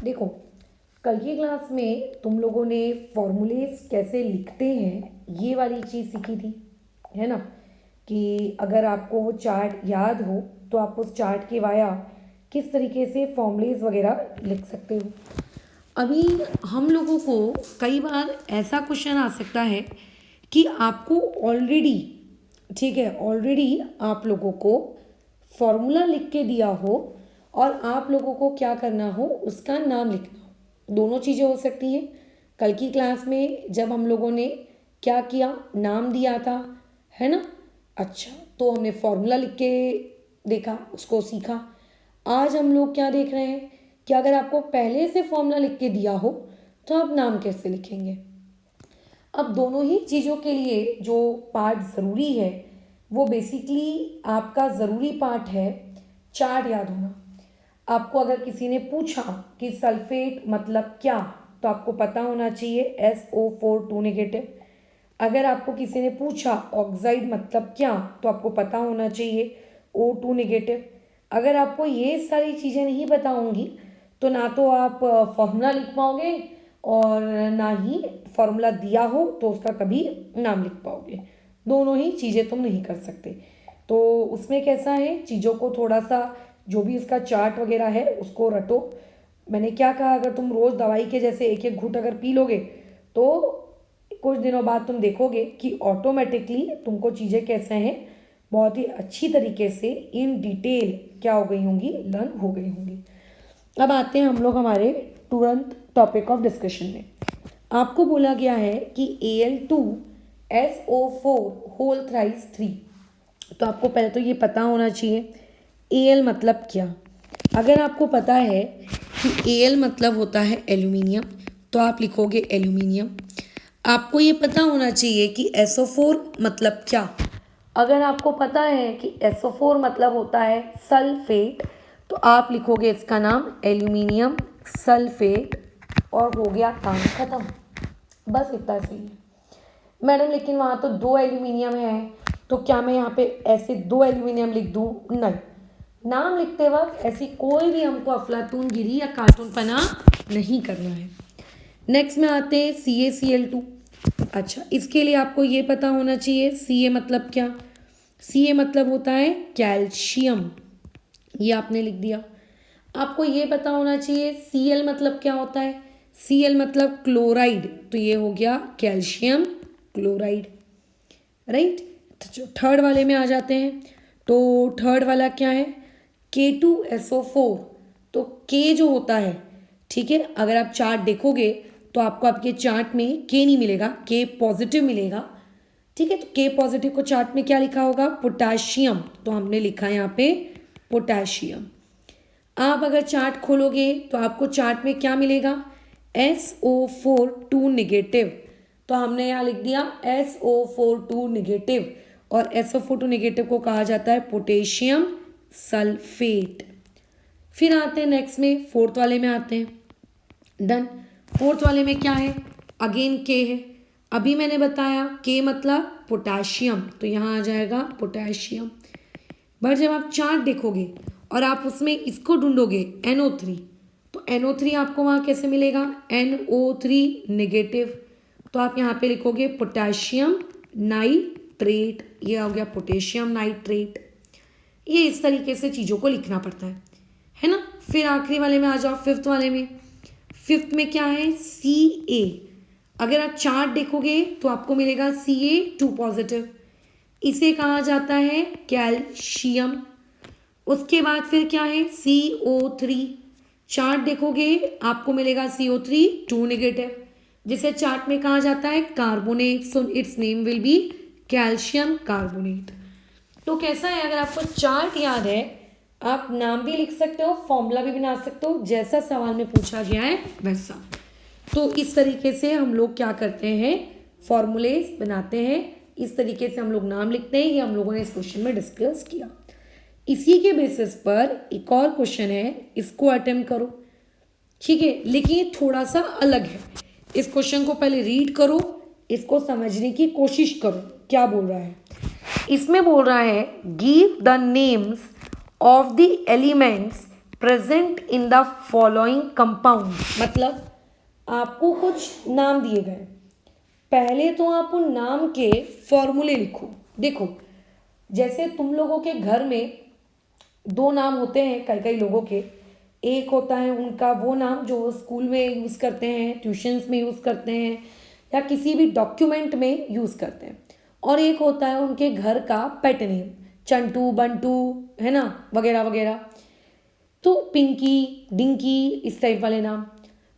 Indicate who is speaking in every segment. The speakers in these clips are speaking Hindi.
Speaker 1: देखो, कल की क्लास में तुम लोगों ने फॉर्मूलेस कैसे लिखते हैं ये वाली चीज़ सीखी थी, है ना। कि अगर आपको वो चार्ट याद हो तो आप उस चार्ट के वाया किस तरीके से फॉर्मूलेस वगैरह लिख सकते हो। अभी हम लोगों को कई बार ऐसा क्वेश्चन आ सकता है कि आपको ऑलरेडी, ठीक है, ऑलरेडी आप लोगों को फॉर्मूला लिख के दिया हो और आप लोगों को क्या करना हो, उसका नाम लिखना हो। दोनों चीज़ें हो सकती हैं। कल की क्लास में जब हम लोगों ने क्या किया, नाम दिया था, है ना। अच्छा, तो हमने फॉर्मूला लिख के देखा, उसको सीखा। आज हम लोग क्या देख रहे हैं कि अगर आपको पहले से फॉर्मूला लिख के दिया हो तो आप नाम कैसे लिखेंगे। अब दोनों ही चीज़ों के लिए जो पार्ट ज़रूरी है वो बेसिकली आपका ज़रूरी पार्ट है चार्ट याद होना। आपको अगर किसी ने पूछा कि सल्फेट मतलब क्या, तो आपको पता होना चाहिए SO4 2 नेगेटिव। अगर आपको किसी ने पूछा ऑक्साइड मतलब क्या, तो आपको पता होना चाहिए O2 नेगेटिव। अगर आपको ये सारी चीज़ें नहीं पता होंगी तो ना तो आप फॉर्मूला लिख पाओगे और ना ही फॉर्मूला दिया हो तो उसका कभी नाम लिख पाओगे। दोनों ही चीज़ें तुम नहीं कर सकते। तो उसमें कैसा है, चीज़ों को थोड़ा सा जो भी उसका चार्ट वगैरह है उसको रटो। मैंने क्या कहा, अगर तुम रोज़ दवाई के जैसे एक एक घूंट अगर पी लोगे तो कुछ दिनों बाद तुम देखोगे कि ऑटोमेटिकली तुमको चीज़ें कैसे हैं बहुत ही अच्छी तरीके से इन डिटेल क्या हो गई होंगी, लर्न हो गई होंगी। अब आते हैं हम लोग हमारे तुरंत टॉपिक ऑफ डिस्कशन में। आपको बोला गया है कि Al2SO4 होल थ्राइस 3। तो आपको पहले तो ये पता होना चाहिए Al मतलब क्या। अगर आपको पता है कि Al मतलब होता है एल्यूमिनियम, तो आप लिखोगे एल्यूमिनियम। आपको ये पता होना चाहिए कि SO4 मतलब क्या। अगर आपको पता है कि SO4 मतलब होता है सल्फेट, तो आप लिखोगे इसका नाम एल्यूमिनियम सल्फेट और हो गया काम खत्म। बस इतना सही है मैडम, लेकिन वहाँ तो 2 एल्यूमिनियम है, तो क्या मैं यहाँ पे ऐसे 2 एल्यूमिनियम लिख दूँ? नहीं, नाम लिखते वक्त ऐसी कोई भी हमको अफलातून गिरी या कार्टून पना नहीं करना है। नेक्स्ट में आते हैं CaCl2। अच्छा, इसके लिए आपको ये पता होना चाहिए Ca मतलब क्या। Ca मतलब होता है कैल्शियम, ये आपने लिख दिया। आपको ये पता होना चाहिए Cl मतलब क्या होता है। Cl मतलब क्लोराइड, तो ये हो गया कैल्शियम क्लोराइड, राइट। तो थर्ड वाले में आ जाते हैं। तो थर्ड वाला क्या है, K2SO4। तो K जो होता है, ठीक है, अगर आप चार्ट देखोगे तो आपको आपके चार्ट में K नहीं मिलेगा, K पॉजिटिव मिलेगा, ठीक है। तो K पॉजिटिव को चार्ट में क्या लिखा होगा, पोटाशियम, तो हमने लिखा है यहाँ पे पोटाशियम। आप अगर चार्ट खोलोगे तो आपको चार्ट में क्या मिलेगा, SO4 2 नेगेटिव, तो हमने यहाँ लिख दिया SO4 2 नेगेटिव। और SO4 2 नेगेटिव को कहा जाता है पोटेशियम सल्फेट। फिर आते हैं नेक्स्ट में, फोर्थ वाले में आते हैं। डन। फोर्थ वाले में क्या है, अगेन K है। अभी मैंने बताया K मतलब पोटाशियम, तो यहाँ आ जाएगा पोटाशियम। बट जब आप चार्ट देखोगे और आप उसमें इसको ढूंढोगे NO3, तो NO3 आपको वहाँ कैसे मिलेगा, NO3 नेगेटिव, तो आप यहाँ पे लिखोगे पोटेशियम नाइट्रेट, ये हो गया पोटेशियम नाइट्रेट। ये इस तरीके से चीज़ों को लिखना पड़ता है ना। फिर आखिरी वाले में आ जाओ, फिफ्थ वाले में। फिफ्थ में क्या है, Ca। अगर आप चार्ट देखोगे तो आपको मिलेगा Ca2 पॉजिटिव, इसे कहा जाता है कैल्शियम। उसके बाद फिर क्या है, CO3। चार्ट देखोगे आपको मिलेगा CO3 2 नेगेटिव, जिसे चार्ट में कहा जाता है carbonate, so it's name will be calcium carbonate. तो कैसा है, अगर आपको चार्ट याद है आप नाम भी लिख सकते हो, फॉर्मूला भी बना सकते हो, जैसा सवाल में पूछा गया है वैसा। तो इस तरीके से हम लोग क्या करते हैं, फॉर्मूलेस बनाते हैं, इस तरीके से हम लोग नाम लिखते हैं। ये हम लोगों ने इस क्वेश्चन में डिस्कस किया। इसी के बेसिस पर एक और क्वेश्चन है, इसको अटेम्प्ट करो, ठीक है, लेकिन ये थोड़ा सा अलग है। इस क्वेश्चन को पहले रीड करो, इसको समझने की कोशिश करो क्या बोल रहा है। इसमें बोल रहा है give the names of the elements present in the following compound, मतलब आपको कुछ नाम दिए गए, पहले तो आप उन नाम के फॉर्मूले लिखो। देखो जैसे तुम लोगों के घर में दो नाम होते हैं कई कई लोगों के, एक होता है उनका वो नाम जो वो स्कूल में यूज़ करते हैं, ट्यूशन्स में यूज़ करते हैं, या किसी भी डॉक्यूमेंट में यूज़ करते हैं, और एक होता है उनके घर का पेट नेम, चंटू बंटू, है ना, वगैरह वगैरह। तो पिंकी, डिंकी, इस टाइप वाले नाम।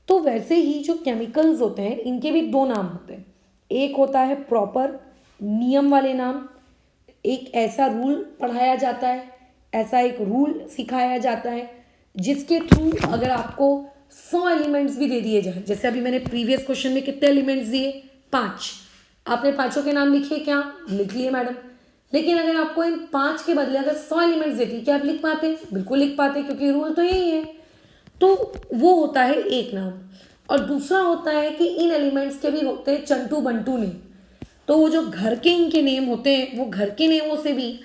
Speaker 1: तो वैसे ही जो केमिकल्स होते हैं इनके भी दो नाम होते हैं, एक होता है प्रॉपर नियम वाले नाम, एक ऐसा रूल पढ़ाया जाता है, ऐसा एक रूल सिखाया जाता है जिसके थ्रू अगर आपको 100 एलिमेंट्स भी दे दिए जाए, जैसे अभी मैंने प्रीवियस क्वेश्चन में कितने एलिमेंट्स दिए, 5, आपने पांचों के नाम लिखे क्या, लिख लिए मैडम। लेकिन अगर आपको इन 5 के बदले अगर 100 एलिमेंट्स देती, क्या आप लिख पाते, बिल्कुल लिख पाते, क्योंकि रूल तो यही है। तो वो होता है एक नाम। और दूसरा होता है कि इन एलिमेंट्स के भी होते हैं चंटू बंटू नेम। तो वो जो घर के इनके नेम होते हैं वो घर के नेमों से भी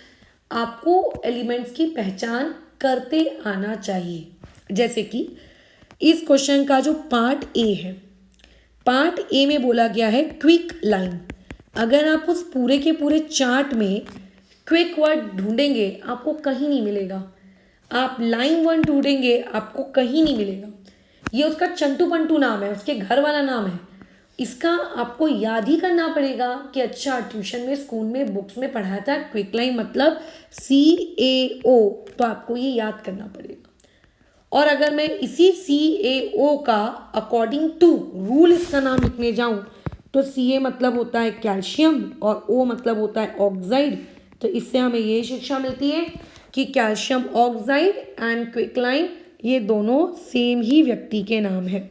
Speaker 1: आपको एलिमेंट्स की पहचान करते आना चाहिए। जैसे कि इस क्वेश्चन का जो पार्ट ए है, पार्ट ए में बोला गया है क्विक लाइन। अगर आप उस पूरे के पूरे चार्ट में क्विक वर्ड ढूंढेंगे आपको कहीं नहीं मिलेगा, आप लाइन वन ढूंढेंगे आपको कहीं नहीं मिलेगा। ये उसका चंटू पंटू नाम है, उसके घर वाला नाम है, इसका आपको याद ही करना पड़ेगा कि अच्छा ट्यूशन में स्कूल में बुक्स में पढ़ाया था क्विक लाइन मतलब CAO, तो आपको ये याद करना पड़ेगा। और अगर मैं इसी CAO का अकॉर्डिंग टू रूल इसका नाम लिखने जाऊं तो CA मतलब होता है कैल्शियम और O मतलब होता है ऑक्साइड। तो इससे हमें ये शिक्षा मिलती है कि कैल्शियम ऑक्साइड एंड क्विकलाइन ये दोनों सेम ही व्यक्ति के नाम है।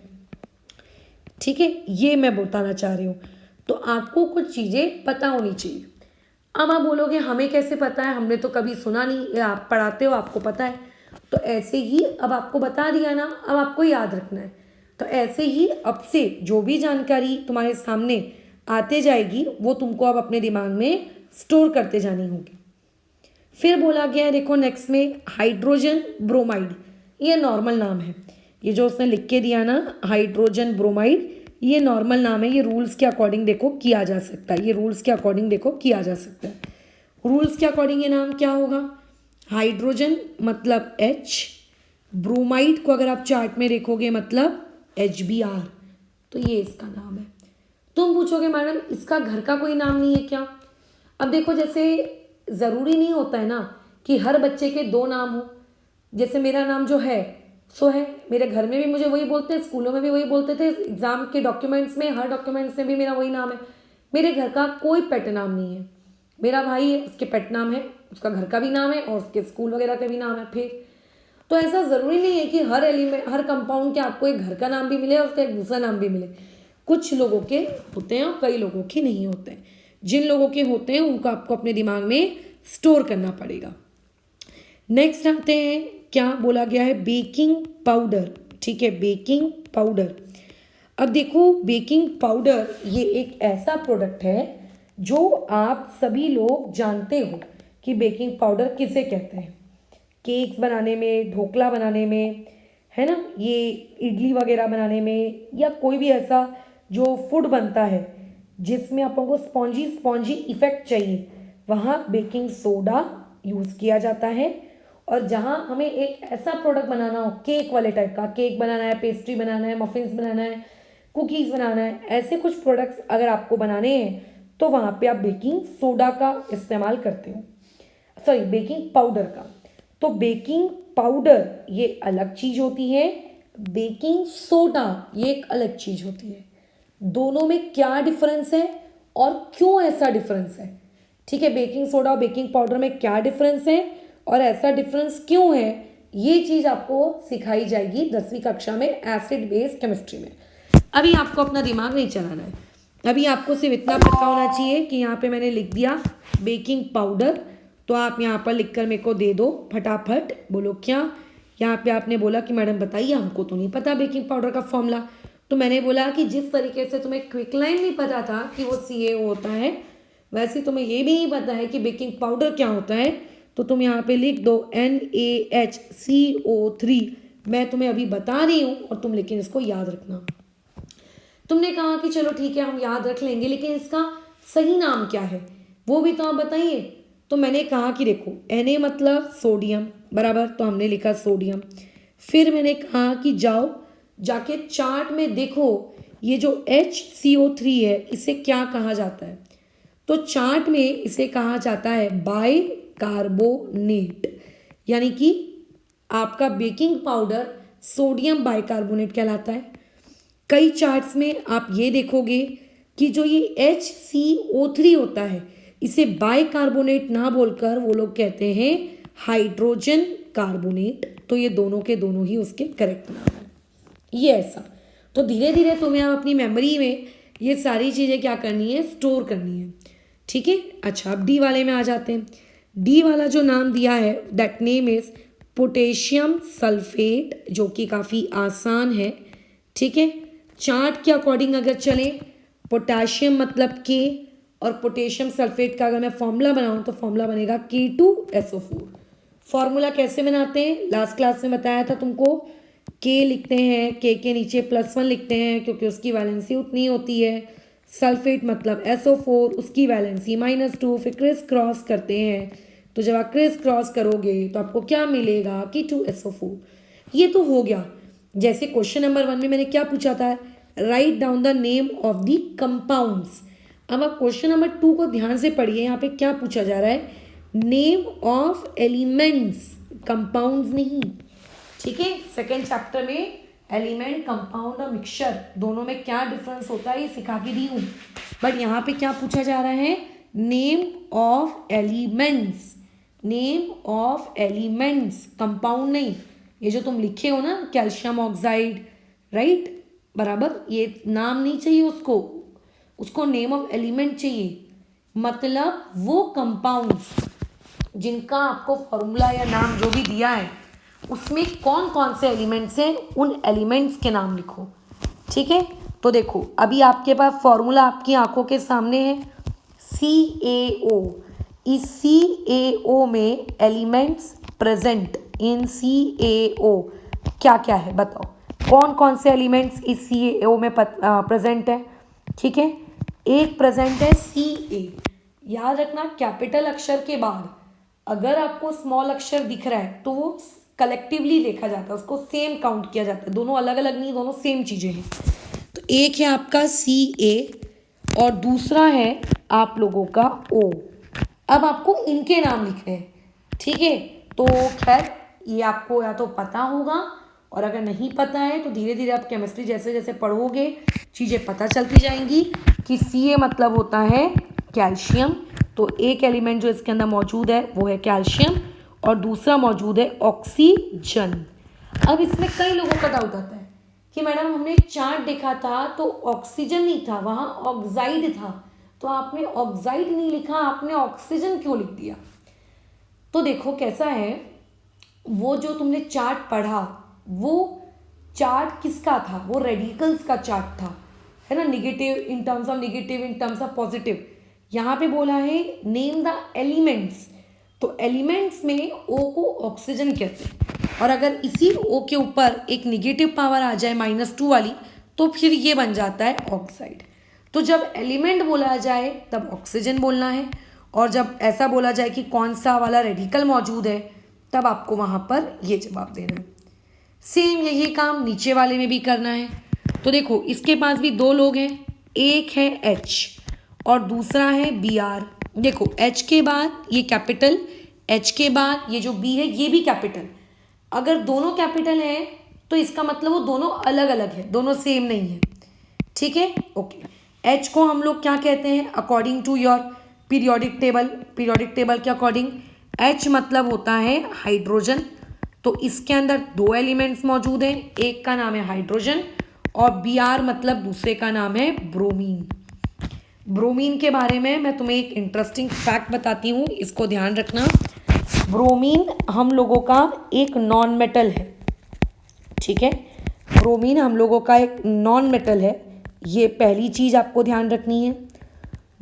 Speaker 1: ठीक है, ये मैं बताना चाह रही हूँ। तो आपको कुछ चीज़ें पता होनी चाहिए। अब आप बोलोगे हमें कैसे पता है, हमने तो कभी सुना नहीं, या आप पढ़ाते हो आपको पता है। तो ऐसे ही अब आपको बता दिया ना, अब आपको याद रखना है। तो ऐसे ही अब से जो भी जानकारी तुम्हारे सामने आते जाएगी वो तुमको अब अपने दिमाग में स्टोर करते जानी होगी। फिर बोला गया है, देखो नेक्स्ट में हाइड्रोजन ब्रोमाइड, ये नॉर्मल नाम है। ये जो उसने लिख के दिया ना हाइड्रोजन ब्रोमाइड, ये नॉर्मल नाम है, ये रूल्स के अकॉर्डिंग देखो किया जा सकता है, ये रूल्स के अकॉर्डिंग देखो किया जा सकता है। रूल्स के अकॉर्डिंग ये नाम क्या होगा, हाइड्रोजन मतलब H, ब्रोमाइड को अगर आप चार्ट में देखोगे मतलब HBr, तो ये इसका नाम है। तुम पूछोगे मैडम इसका घर का कोई नाम नहीं है क्या। अब देखो जैसे ज़रूरी नहीं होता है ना कि हर बच्चे के दो नाम हो। जैसे मेरा नाम जो है सो है, मेरे घर में भी मुझे वही बोलते हैं, स्कूलों में भी वही बोलते थे, एग्ज़ाम के डॉक्यूमेंट्स में हर डॉक्यूमेंट्स में भी मेरा वही नाम है। मेरे घर का कोई पेट नाम नहीं है, मेरा भाई है उसके पेट नाम है, उसका घर का भी नाम है और उसके स्कूल वगैरह का भी नाम है। फिर तो ऐसा ज़रूरी नहीं है कि हर एलिमेंट हर कंपाउंड के आपको एक घर का नाम भी मिले और उसका एक दूसरा नाम भी मिले। कुछ लोगों के होते हैं और कई लोगों के नहीं होते हैं। जिन लोगों के होते हैं उनको आपको अपने दिमाग में स्टोर करना पड़ेगा। नेक्स्ट आते हैं, क्या बोला गया है, बेकिंग पाउडर। ठीक है, बेकिंग पाउडर। अब देखो बेकिंग पाउडर ये एक ऐसा प्रोडक्ट है जो आप सभी लोग जानते हो कि बेकिंग पाउडर किसे कहते हैं। केक्स बनाने में, ढोकला बनाने में, है ना, ये इडली वगैरह बनाने में, या कोई भी ऐसा जो फूड बनता है जिसमें आप लोगों को स्पॉन्जी स्पॉन्जी इफेक्ट चाहिए, वहाँ बेकिंग सोडा यूज़ किया जाता है। और जहाँ हमें एक ऐसा प्रोडक्ट बनाना हो केक वाले टाइप का, केक बनाना है, पेस्ट्री बनाना है, मफिन्स बनाना है, कुकीज़ बनाना है, ऐसे कुछ प्रोडक्ट्स अगर आपको बनाने हैं तो वहाँ पे आप बेकिंग सोडा का इस्तेमाल करते हो, सॉरी बेकिंग पाउडर का। तो बेकिंग पाउडर ये अलग चीज़ होती है, बेकिंग सोडा ये एक अलग चीज़ होती है। दोनों में क्या डिफरेंस है और क्यों ऐसा डिफरेंस है, ठीक है, बेकिंग सोडा और बेकिंग पाउडर में क्या डिफरेंस है और ऐसा डिफरेंस क्यों है, ये चीज़ आपको सिखाई जाएगी 10वीं कक्षा में एसिड बेस केमिस्ट्री में। अभी आपको अपना दिमाग नहीं चलाना है, अभी आपको सिर्फ इतना पता होना चाहिए कि यहाँ पे मैंने लिख दिया बेकिंग पाउडर, तो आप यहाँ पर लिख कर मेरे को दे दो फटाफट। बोलो क्या, यहाँ पे आपने बोला कि मैडम बताइए हमको तो नहीं पता बेकिंग पाउडर का फॉर्मूला। तो मैंने बोला कि जिस तरीके से तुम्हें क्विक लाइन नहीं पता था कि वो CAO होता है, वैसे तुम्हें ये भी नहीं पता है कि बेकिंग पाउडर क्या होता है, तो तुम यहाँ पे लिख दो NaHCO3। मैं तुम्हें अभी बता रही हूँ और तुम लेकिन इसको याद रखना। तुमने कहा कि चलो ठीक है हम याद रख लेंगे, लेकिन इसका सही नाम क्या है वो भी तो आप बताइए। तो मैंने कहा कि देखो Na मतलब सोडियम, बराबर, तो हमने लिखा सोडियम। फिर मैंने कहा कि जाओ जाके चार्ट में देखो ये जो HCO3 है इसे क्या कहा जाता है। तो चार्ट में इसे कहा जाता है बाइकार्बोनेट, यानी कि आपका बेकिंग पाउडर सोडियम बाइकार्बोनेट कहलाता है। कई चार्ट्स में आप ये देखोगे कि जो ये HCO3 होता है इसे बाइकार्बोनेट ना बोलकर वो लोग कहते हैं हाइड्रोजन कार्बोनेट। तो ये दोनों के दोनों ही उसके करेक्ट नाम है। ये ऐसा, तो धीरे धीरे तुम्हें आप अपनी मेमोरी में ये सारी चीज़ें क्या करनी है, स्टोर करनी है। ठीक है, अच्छा अब डी वाले में आ जाते हैं। डी वाला जो नाम दिया है that name is potassium sulphate, जो कि काफ़ी आसान है। ठीक है, चार्ट के अकॉर्डिंग अगर चले, पोटेशियम मतलब के और पोटेशियम सल्फेट का अगर मैं फॉर्मूला बनाऊं तो फॉर्मूला बनेगा K2SO4। फॉर्मूला कैसे बनाते हैं लास्ट क्लास में बताया था तुमको। के लिखते हैं, के नीचे +1 लिखते हैं क्योंकि उसकी वैलेंसी उतनी होती है। सल्फेट मतलब SO4, उसकी वैलेंसी -2। फिर क्रिस क्रॉस करते हैं, तो जब आप क्रिस क्रॉस करोगे तो आपको क्या मिलेगा K2SO4। ये तो हो गया। जैसे क्वेश्चन नंबर 1 में मैंने क्या पूछा था, write down the name of the compounds. अब आप क्वेश्चन नंबर 2 को ध्यान से पढ़िए, यहाँ पे क्या पूछा जा रहा है, नेम ऑफ एलिमेंट्स, कंपाउंड्स नहीं। ठीक है, सेकेंड चैप्टर में एलिमेंट, कंपाउंड और मिक्सचर दोनों में क्या डिफरेंस होता है ये सिखा के दी हूँ। बट यहाँ पे क्या पूछा जा रहा है, name of elements, name of elements, compound नहीं। ये जो तुम लिखे हो ना कैल्शियम ऑक्साइड, राइट, बराबर, ये नाम नहीं चाहिए उसको, उसको नेम ऑफ एलिमेंट चाहिए। मतलब वो कंपाउंड्स जिनका आपको फॉर्मूला या नाम जो भी दिया है उसमें कौन कौन से एलिमेंट्स हैं, उन एलिमेंट्स के नाम लिखो। ठीक है, तो देखो अभी आपके पास फॉर्मूला आपकी आंखों के सामने है, CaO। इस CaO में एलिमेंट्स प्रेजेंट इन CaO क्या क्या है बताओ, कौन कौन से एलिमेंट्स इस CaO में प्रेजेंट है। ठीक है, एक प्रेजेंट है Ca। याद रखना कैपिटल अक्षर के बाद अगर आपको स्मॉल अक्षर दिख रहा है तो वो कलेक्टिवली देखा जाता है, उसको सेम काउंट किया जाता है, दोनों अलग अलग नहीं, दोनों सेम चीज़ें हैं। तो एक है आपका Ca और दूसरा है आप लोगों का O। अब आपको इनके नाम लिखने हैं। ठीक है, तो खैर ये आपको या तो पता होगा, और अगर नहीं पता है तो धीरे धीरे आप केमिस्ट्री जैसे जैसे पढ़ोगे चीज़ें पता चलती जाएंगी कि Ca मतलब होता है कैल्शियम। तो एक एलिमेंट जो इसके अंदर मौजूद है वो है कैल्शियम और दूसरा मौजूद है ऑक्सीजन। अब इसमें कई लोगों का डाउट आता है कि मैडम हमने चार्ट देखा था तो ऑक्सीजन नहीं था, वहाँ ऑक्साइड था, तो आपने ऑक्साइड नहीं लिखा, आपने ऑक्सीजन क्यों लिख दिया। तो देखो कैसा है, वो जो तुमने चार्ट पढ़ा वो चार्ट किसका था, वो रेडिकल्स का चार्ट था, है ना, negative in terms of negative, in terms of positive. यहाँ पे बोला है नेम द एलिमेंट्स, तो एलिमेंट्स में O को ऑक्सीजन कहते हैं, और अगर इसी O के ऊपर एक निगेटिव पावर आ जाए -2 वाली तो फिर ये बन जाता है ऑक्साइड। तो जब एलिमेंट बोला जाए तब ऑक्सीजन बोलना है, और जब ऐसा बोला जाए कि कौन सा वाला रेडिकल मौजूद है तब आपको वहाँ पर ये जवाब देना है। सेम यही काम नीचे वाले में भी करना है। तो देखो इसके पास भी दो लोग हैं, एक है H और दूसरा है Br। देखो H के बाद ये कैपिटल, H के बाद ये जो B है ये भी कैपिटल। अगर दोनों कैपिटल हैं तो इसका मतलब वो दोनों अलग अलग है, दोनों सेम नहीं है। ठीक है, ओके। H को हम लोग क्या कहते हैं according to your periodic table, periodic table के अकॉर्डिंग H मतलब होता है हाइड्रोजन। तो इसके अंदर दो एलिमेंट्स मौजूद हैं, एक का नाम है हाइड्रोजन और Br मतलब दूसरे का नाम है ब्रोमीन। ब्रोमीन के बारे में मैं तुम्हें एक इंटरेस्टिंग फैक्ट बताती हूँ, इसको ध्यान रखना। ब्रोमीन हम लोगों का एक नॉन मेटल है। ठीक है, ब्रोमीन हम लोगों का एक नॉन मेटल है, ये पहली चीज़ आपको ध्यान रखनी है।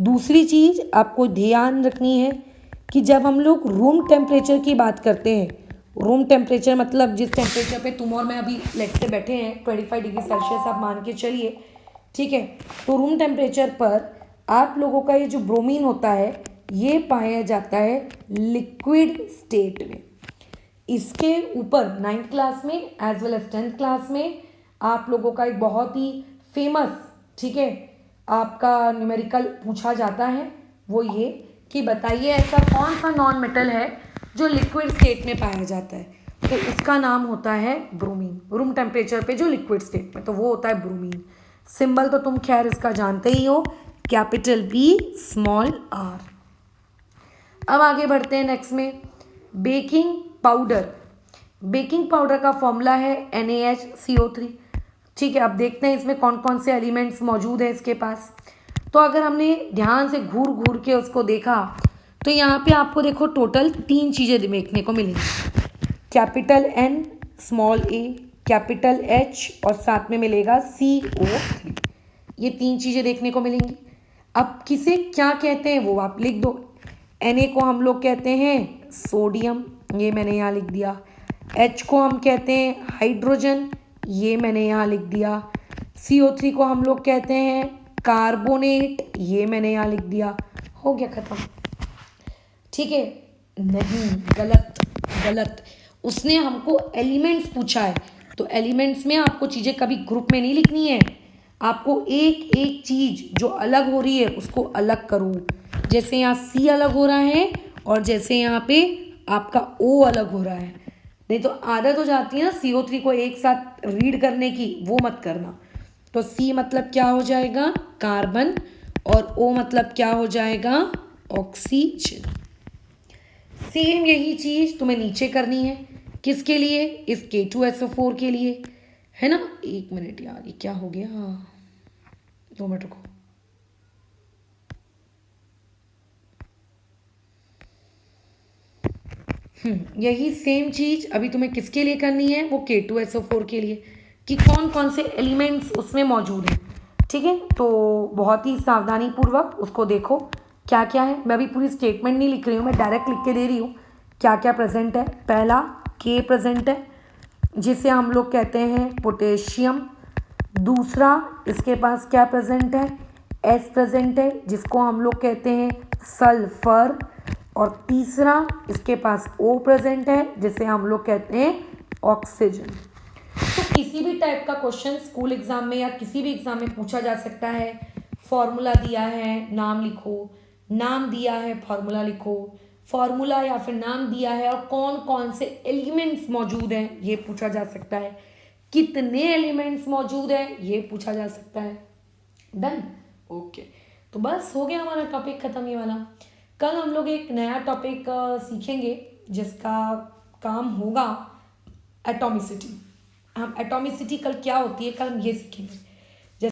Speaker 1: दूसरी चीज़ आपको ध्यान रखनी है कि जब हम लोग रूम टेम्परेचर की बात करते हैं, रूम टेम्परेचर मतलब जिस टेम्परेचर पे तुम और मैं अभी लेट से बैठे हैं 25 डिग्री सेल्सियस आप मान के चलिए, ठीक है। तो रूम टेम्परेचर पर आप लोगों का ये जो ब्रोमीन होता है ये पाया जाता है लिक्विड स्टेट में। इसके ऊपर 9th क्लास में as well as 10th class में आप लोगों का एक बहुत ही फेमस, ठीक है, आपका न्यूमेरिकल पूछा जाता है, वो ये कि बताइए ऐसा कौन सा नॉन मेटल है जो लिक्विड स्टेट में पाया जाता है। तो इसका नाम होता है ब्रोमीन, रूम टेम्परेचर पे जो लिक्विड स्टेट में, तो वो होता है ब्रोमीन। सिंबल तो तुम खैर इसका जानते ही हो, कैपिटल बी स्मॉल आर। अब आगे बढ़ते हैं नेक्स्ट में, बेकिंग पाउडर। बेकिंग पाउडर का फॉर्मूला है NaHCO3, ठीक है। अब देखते हैं इसमें कौन कौन से एलिमेंट्स मौजूद है इसके पास। तो अगर हमने ध्यान से घूर घूर के उसको देखा तो यहाँ पे आपको देखो टोटल 3 चीज़ें देखने को मिलेंगी, capital N, small a, capital H और साथ में मिलेगा CO3। ये 3 चीज़ें देखने को मिलेंगी। अब किसे क्या कहते हैं वो आप लिख दो। Na को हम लोग कहते हैं सोडियम, ये मैंने यहाँ लिख दिया। H को हम कहते हैं हाइड्रोजन, ये मैंने यहाँ लिख दिया। CO3 को हम लोग कहते हैं कार्बोनेट, ये मैंने यहाँ लिख दिया। हो गया ख़त्म, ठीक है। नहीं, गलत गलत, उसने हमको एलिमेंट्स पूछा है, तो एलिमेंट्स में आपको चीज़ें कभी ग्रुप में नहीं लिखनी है, आपको एक एक चीज़ जो अलग हो रही है उसको अलग करो। जैसे यहाँ C अलग हो रहा है और जैसे यहाँ पे आपका O अलग हो रहा है, नहीं तो आदत हो जाती है ना CO3 को एक साथ रीड करने की, वो मत करना। तो C मतलब क्या हो जाएगा, कार्बन, और O मतलब क्या हो जाएगा, ऑक्सीजन। सेम यही चीज़ तुम्हें नीचे करनी है, किसके लिए, इस K2SO4 के लिए, है ना। 1 मिनट यार, ये क्या हो गया, 2 मिनट रुको। यही सेम चीज़ अभी तुम्हें किसके लिए करनी है, वो K2SO4 के लिए, कि कौन कौन से एलिमेंट्स उसमें मौजूद हैं, ठीक है। तो बहुत ही सावधानी पूर्वक उसको देखो क्या क्या है। मैं अभी पूरी स्टेटमेंट नहीं लिख रही हूँ, मैं डायरेक्ट लिख के दे रही हूँ क्या क्या प्रेजेंट है। पहला K प्रेजेंट है जिसे हम लोग कहते हैं पोटेशियम। दूसरा इसके पास क्या प्रेजेंट है, S प्रेजेंट है जिसको हम लोग कहते हैं सल्फर। और तीसरा इसके पास O प्रेजेंट है जिसे हम लोग कहते हैं ऑक्सीजन। तो किसी भी टाइप का क्वेश्चन स्कूल एग्जाम में या किसी भी एग्जाम में पूछा जा सकता है। फॉर्मूला दिया है, नाम लिखो, नाम दिया है, फॉर्मूला लिखो, फॉर्मूला या फिर नाम दिया है और कौन कौन से एलिमेंट्स मौजूद हैं ये पूछा जा सकता है, कितने एलिमेंट्स मौजूद हैं ये पूछा जा सकता है। Done, okay. तो बस हो गया हमारा टॉपिक खत्म ये वाला। कल हम लोग एक नया टॉपिक सीखेंगे जिसका काम होगा एटॉमिसिटी। हम एटॉमिसिटी कल क्या होती है कल हम ये सीखेंगे।